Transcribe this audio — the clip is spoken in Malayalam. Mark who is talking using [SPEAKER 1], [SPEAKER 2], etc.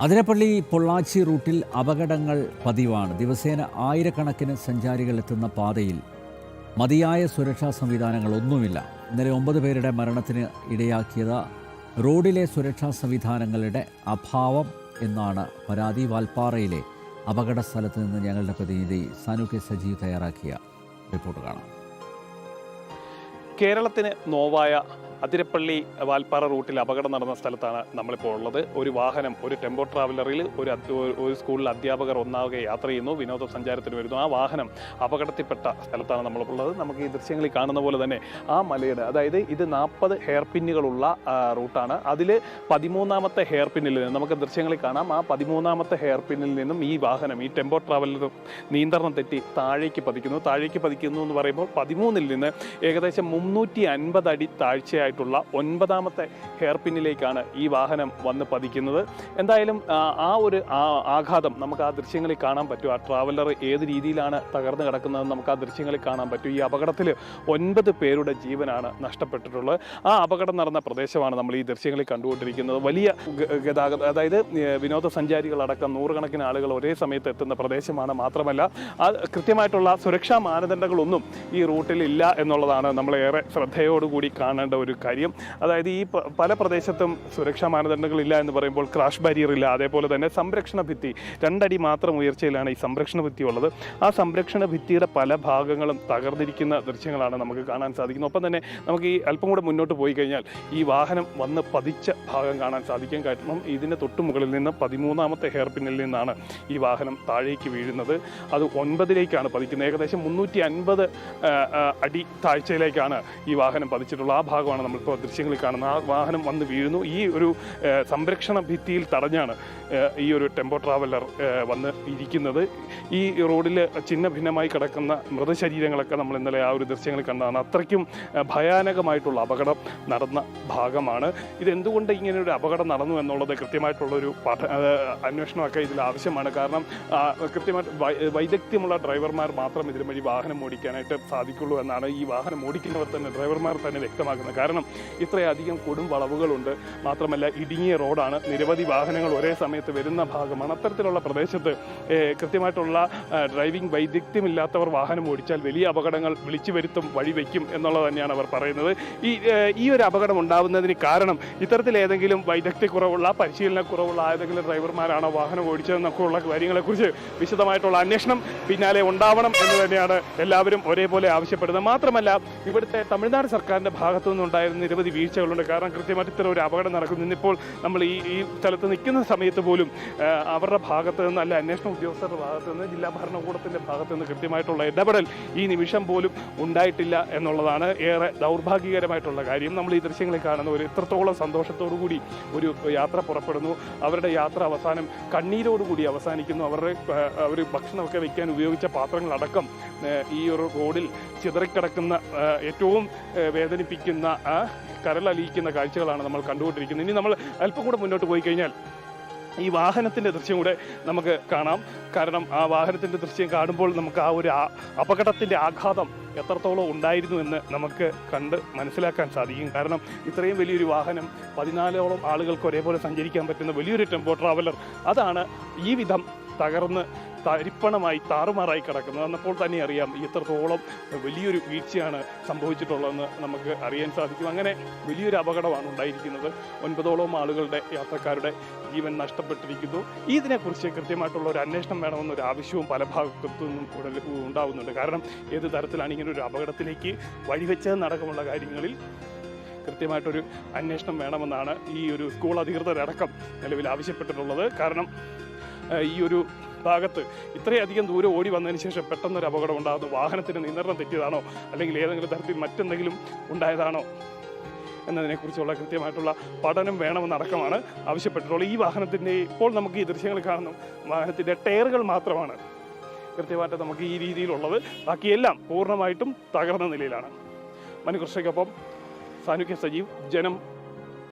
[SPEAKER 1] അതിരപ്പള്ളി പൊള്ളാച്ചി റൂട്ടിൽ അപകടങ്ങൾ പതിവാണ്. ദിവസേന ആയിരക്കണക്കിന് സഞ്ചാരികൾ എത്തുന്ന പാതയിൽ മതിയായ സുരക്ഷാ സംവിധാനങ്ങളൊന്നുമില്ല. ഇന്നലെ 9 പേരുടെ മരണത്തിന് ഇടയാക്കിയത് റോഡിലെ സുരക്ഷാ സംവിധാനങ്ങളുടെ അഭാവം എന്നാണ് പരാതി. വാൽപ്പാറയിലെ അപകട സ്ഥലത്ത് നിന്ന് ഞങ്ങളുടെ പ്രതിനിധി സാനു കെ സജീവ് തയ്യാറാക്കിയ റിപ്പോർട്ട് കാണാം.
[SPEAKER 2] കേരളത്തിന് നോവായ അതിരപ്പള്ളി വാൽപ്പാറ റൂട്ടിൽ അപകടം നടന്ന സ്ഥലത്താണ് നമ്മളിപ്പോൾ ഉള്ളത്. ഒരു വാഹനം, ഒരു ടെമ്പോ ട്രാവലറിൽ ഒരു സ്കൂളിൽ അധ്യാപകർ ഒന്നാകെ യാത്ര ചെയ്യുന്നു, വിനോദസഞ്ചാരത്തിന് വരുന്നു. ആ വാഹനം അപകടത്തിൽപ്പെട്ട സ്ഥലത്താണ് നമ്മളിപ്പോൾ ഉള്ളത്. നമുക്ക് ഈ ദൃശ്യങ്ങളിൽ കാണുന്ന പോലെ തന്നെ ആ മലയുടെ, അതായത് ഇത് 40 ഹെയർ പിന്നുകളുള്ള റൂട്ടാണ്. അതിൽ 13ാമത്തെ ഹെയർ പിന്നിൽ നിന്ന് നമുക്ക് ദൃശ്യങ്ങളിൽ കാണാം. ആ 13ാമത്തെ ഹെയർ പിന്നിൽ നിന്നും ഈ വാഹനം, ഈ ടെമ്പോ ട്രാവലർ നിയന്ത്രണം തെറ്റി താഴേക്ക് പതിക്കുന്നു എന്ന് പറയുമ്പോൾ 13ൽ നിന്ന് ഏകദേശം 350 അടി താഴ്ചയായി 9ാമത്തെ ഹെയർ പിന്നിലേക്കാണ് ഈ വാഹനം വന്ന് പതിക്കുന്നത്. എന്തായാലും ആ ഒരു ആഘാതം നമുക്ക് ആ ദൃശ്യങ്ങളിൽ കാണാൻ പറ്റും. ആ ട്രാവലർ ഏത് രീതിയിലാണ് തകർന്നു കിടക്കുന്നത് നമുക്ക് ആ ദൃശ്യങ്ങളിൽ കാണാൻ പറ്റും. ഈ അപകടത്തിൽ 9 പേരുടെ ജീവനാണ് നഷ്ടപ്പെട്ടിട്ടുള്ളത്. ആ അപകടം നടന്ന പ്രദേശമാണ് നമ്മൾ ഈ ദൃശ്യങ്ങളിൽ കണ്ടുകൊണ്ടിരിക്കുന്നത്. വലിയ ഗതാഗതം, അതായത് വിനോദസഞ്ചാരികളടക്കം നൂറുകണക്കിന് ആളുകൾ ഒരേ സമയത്ത് എത്തുന്ന പ്രദേശമാണ്. മാത്രമല്ല കൃത്യമായിട്ടുള്ള സുരക്ഷാ മാനദണ്ഡങ്ങളൊന്നും ഈ റൂട്ടിൽ ഇല്ല എന്നുള്ളതാണ് നമ്മളേറെ ശ്രദ്ധയോടുകൂടി കാണേണ്ട ഒരു കാര്യം. അതായത് ഈ പല പ്രദേശത്തും സുരക്ഷാ മാനദണ്ഡങ്ങളില്ല എന്ന് പറയുമ്പോൾ ക്രാഷ് ബാരിയർ ഇല്ല. അതേപോലെ തന്നെ സംരക്ഷണ ഭിത്തി 2 അടി മാത്രം ഉയർച്ചയിലാണ് ഈ സംരക്ഷണ ഭിത്തി ഉള്ളത്. ആ സംരക്ഷണ ഭിത്തിയുടെ പല ഭാഗങ്ങളും തകർന്നിരിക്കുന്ന ദൃശ്യങ്ങളാണ് നമുക്ക് കാണാൻ സാധിക്കുന്നത്. ഒപ്പം തന്നെ നമുക്ക് ഈ അല്പം കൂടെ മുന്നോട്ട് പോയി കഴിഞ്ഞാൽ ഈ വാഹനം വന്ന് പതിച്ച ഭാഗം കാണാൻ സാധിക്കും. കാരണം ഇതിന് തൊട്ടു മുകളിൽ നിന്ന് 13ാമത്തെ ഹെയർ പിന്നിൽ നിന്നാണ് ഈ വാഹനം താഴേക്ക് വീഴുന്നത്. അത് 9ലേക്കാണ് പതിക്കുന്നത്. ഏകദേശം 350 അടി താഴ്ചയിലേക്കാണ് ഈ വാഹനം പതിച്ചിട്ടുള്ളത്. ആ ഭാഗമാണ് നമ്മളിപ്പോൾ ദൃശ്യങ്ങളിൽ കാണുന്നത്. ആ വാഹനം വന്ന് വീഴുന്നു. ഈ ഒരു സംരക്ഷണ ഭിത്തിയിൽ തടഞ്ഞാണ് ഈ ഒരു ടെമ്പോ ട്രാവലർ വന്ന് ഇരിക്കുന്നത്. ഈ റോഡിൽ ചിന്ന ഭിന്നമായി കിടക്കുന്ന മൃതശരീരങ്ങളൊക്കെ നമ്മൾ ഇന്നലെ ആ ഒരു ദൃശ്യങ്ങളിൽ കണ്ടതാണ്. അത്രയ്ക്കും ഭയാനകമായിട്ടുള്ള അപകടം നടന്ന ഭാഗമാണ്. ഇതെന്തുകൊണ്ട് ഇങ്ങനെ ഒരു അപകടം നടന്നു എന്നുള്ളത് കൃത്യമായിട്ടുള്ളൊരു അന്വേഷണമൊക്കെ ഇതിൽ ആവശ്യമാണ്. കാരണം കൃത്യമായിട്ട് വൈദഗ്ധ്യമുള്ള ഡ്രൈവർമാർ മാത്രം ഇതിന് വഴി വാഹനം ഓടിക്കാനായിട്ട് സാധിക്കുള്ളൂ എന്നാണ് ഈ വാഹനം ഓടിക്കുന്നവർ തന്നെ, ഡ്രൈവർമാർ തന്നെ വ്യക്തമാക്കുന്നത്. കാരണം ഇത്രയധികം കൊടും വളവുകളുണ്ട്. മാത്രമല്ല ഇടുങ്ങിയ റോഡാണ്, നിരവധി വാഹനങ്ങൾ ഒരേ സമയത്ത് വരുന്ന ഭാഗമാണ്. അത്തരത്തിലുള്ള പ്രദേശത്ത് കൃത്യമായിട്ടുള്ള ഡ്രൈവിംഗ് വൈദഗ്ധ്യമില്ലാത്തവർ വാഹനം ഓടിച്ചാൽ വലിയ അപകടങ്ങൾ വിളിച്ചു വരുത്തും, വഴിവെക്കും എന്നുള്ളത് തന്നെയാണ് അവർ പറയുന്നത്. ഈ ഒരു അപകടം ഉണ്ടാകുന്നതിന് കാരണം ഇത്തരത്തിലേതെങ്കിലും വൈദഗ്ധ്യക്കുറവുള്ള, പരിശീലനക്കുറവുള്ള ഏതെങ്കിലും ഡ്രൈവർമാരാണോ വാഹനം ഓടിച്ചതെന്നൊക്കെ ഉള്ള കാര്യങ്ങളെക്കുറിച്ച് വിശദമായിട്ടുള്ള അന്വേഷണം പിന്നാലെ ഉണ്ടാവണം എന്ന് തന്നെയാണ് എല്ലാവരും ഒരേപോലെ ആവശ്യപ്പെടുന്നത്. മാത്രമല്ല ഇവിടുത്തെ തമിഴ്നാട് സർക്കാരിൻ്റെ ഭാഗത്തു നിന്നുണ്ടായിരുന്ന നിരവധി വീഴ്ചകളുണ്ട്. കാരണം കൃത്യമായിട്ട് ഇത്തരം ഒരു അപകടം നടക്കുന്നു. ഇന്നിപ്പോൾ നമ്മൾ ഈ സ്ഥലത്ത് നിൽക്കുന്ന സമയത്ത് പോലും അവരുടെ ഭാഗത്ത് നിന്ന്, അല്ല അന്വേഷണ ഉദ്യോഗസ്ഥരുടെ ഭാഗത്തു നിന്ന്, ജില്ലാ ഭരണകൂടത്തിൻ്റെ ഭാഗത്തു നിന്ന് കൃത്യമായിട്ടുള്ള ഇടപെടൽ ഈ നിമിഷം പോലും ഉണ്ടായിട്ടില്ല എന്നുള്ളതാണ് ഏറെ ദൗർഭാഗ്യകരമായിട്ടുള്ള കാര്യം. നമ്മൾ ഈ ദൃശ്യങ്ങളിൽ കാണുന്ന ഒരു ഇത്രത്തോളം സന്തോഷത്തോടു കൂടി ഒരു യാത്ര പുറപ്പെടുന്നു. അവരുടെ യാത്ര അവസാനം കണ്ണീരോടുകൂടി അവസാനിക്കുന്നു. അവർ ഭക്ഷണമൊക്കെ വയ്ക്കാൻ ഉപയോഗിച്ച പാത്രങ്ങളടക്കം ഈ ഒരു റോഡിൽ ചിതറിക്കിടക്കുന്ന ഏറ്റവും വേദനിപ്പിക്കുന്ന, കരളലിയിക്കുന്ന കാഴ്ചകളാണ് നമ്മൾ കണ്ടുകൊണ്ടിരിക്കുന്നത്. ഇനി നമ്മൾ അല്പം കൂടെ മുന്നോട്ട് പോയി കഴിഞ്ഞാൽ ഈ വാഹനത്തിൻ്റെ ദൃശ്യം കൂടെ നമുക്ക് കാണാം. കാരണം ആ വാഹനത്തിൻ്റെ ദൃശ്യം കാണുമ്പോൾ നമുക്ക് ആ ഒരു അപകടത്തിൻ്റെ ആഘാതം എത്രത്തോളം ഉണ്ടായിരുന്നു എന്ന് നമുക്ക് കണ്ട് മനസ്സിലാക്കാൻ സാധിക്കും. കാരണം ഇത്രയും വലിയൊരു വാഹനം, 14ഓളം ആളുകൾക്ക് ഒരേപോലെ സഞ്ചരിക്കാൻ പറ്റുന്ന വലിയൊരു ടെമ്പോ ട്രാവലർ, അതാണ് ഈ വിധം തകർന്ന് തരിപ്പണമായി താറുമാറായി കിടക്കുന്നത്. എന്നപ്പോൾ തന്നെ അറിയാം ഇത്രത്തോളം വലിയൊരു വീഴ്ചയാണ് സംഭവിച്ചിട്ടുള്ളതെന്ന് നമുക്ക് അറിയാൻ സാധിക്കും. അങ്ങനെ വലിയൊരു അപകടമാണ് ഉണ്ടായിരിക്കുന്നത്. 9ഓളം ആളുകളുടെ, യാത്രക്കാരുടെ ജീവൻ നഷ്ടപ്പെട്ടിരിക്കുന്നു. ഇതിനെക്കുറിച്ച് കൃത്യമായിട്ടുള്ള ഒരു അന്വേഷണം വേണമെന്നൊരു ആവശ്യവും പല ഭാഗത്തു നിന്നും ഉണ്ടാവുന്നുണ്ട്. കാരണം ഏത് തരത്തിലാണ് ഇങ്ങനെ ഒരു അപകടത്തിലേക്ക് വഴിവെച്ചതെന്നടക്കമുള്ള കാര്യങ്ങളിൽ കൃത്യമായിട്ടൊരു അന്വേഷണം വേണമെന്നാണ് ഈ ഒരു സ്കൂൾ അധികൃതരടക്കം നിലവിൽ ആവശ്യപ്പെട്ടിട്ടുള്ളത്. കാരണം ഈ ഒരു ഭാഗത്ത് ഇത്രയധികം ദൂരം ഓടി വന്നതിന് ശേഷം പെട്ടെന്നൊരു അപകടം ഉണ്ടാകുന്നു. വാഹനത്തിന് നിയന്ത്രണം തെറ്റിയതാണോ, അല്ലെങ്കിൽ ഏതെങ്കിലും തരത്തിൽ മറ്റെന്തെങ്കിലും ഉണ്ടായതാണോ എന്നതിനെക്കുറിച്ചുള്ള കൃത്യമായിട്ടുള്ള പഠനം വേണമെന്നടക്കമാണ് ആവശ്യപ്പെട്ടിട്ടുള്ളത്. ഈ വാഹനത്തിൻ്റെ ഇപ്പോൾ നമുക്ക് ഈ ദൃശ്യങ്ങൾ കാണുന്ന വാഹനത്തിൻ്റെ ടയറുകൾ മാത്രമാണ് കൃത്യമായിട്ട് നമുക്ക് ഈ രീതിയിലുള്ളത്. ബാക്കിയെല്ലാം പൂർണ്ണമായിട്ടും തകർന്ന നിലയിലാണ്. മനുകൃഷ്ണയ്ക്കൊപ്പം സാനു കെ സജീവ്, ജനം,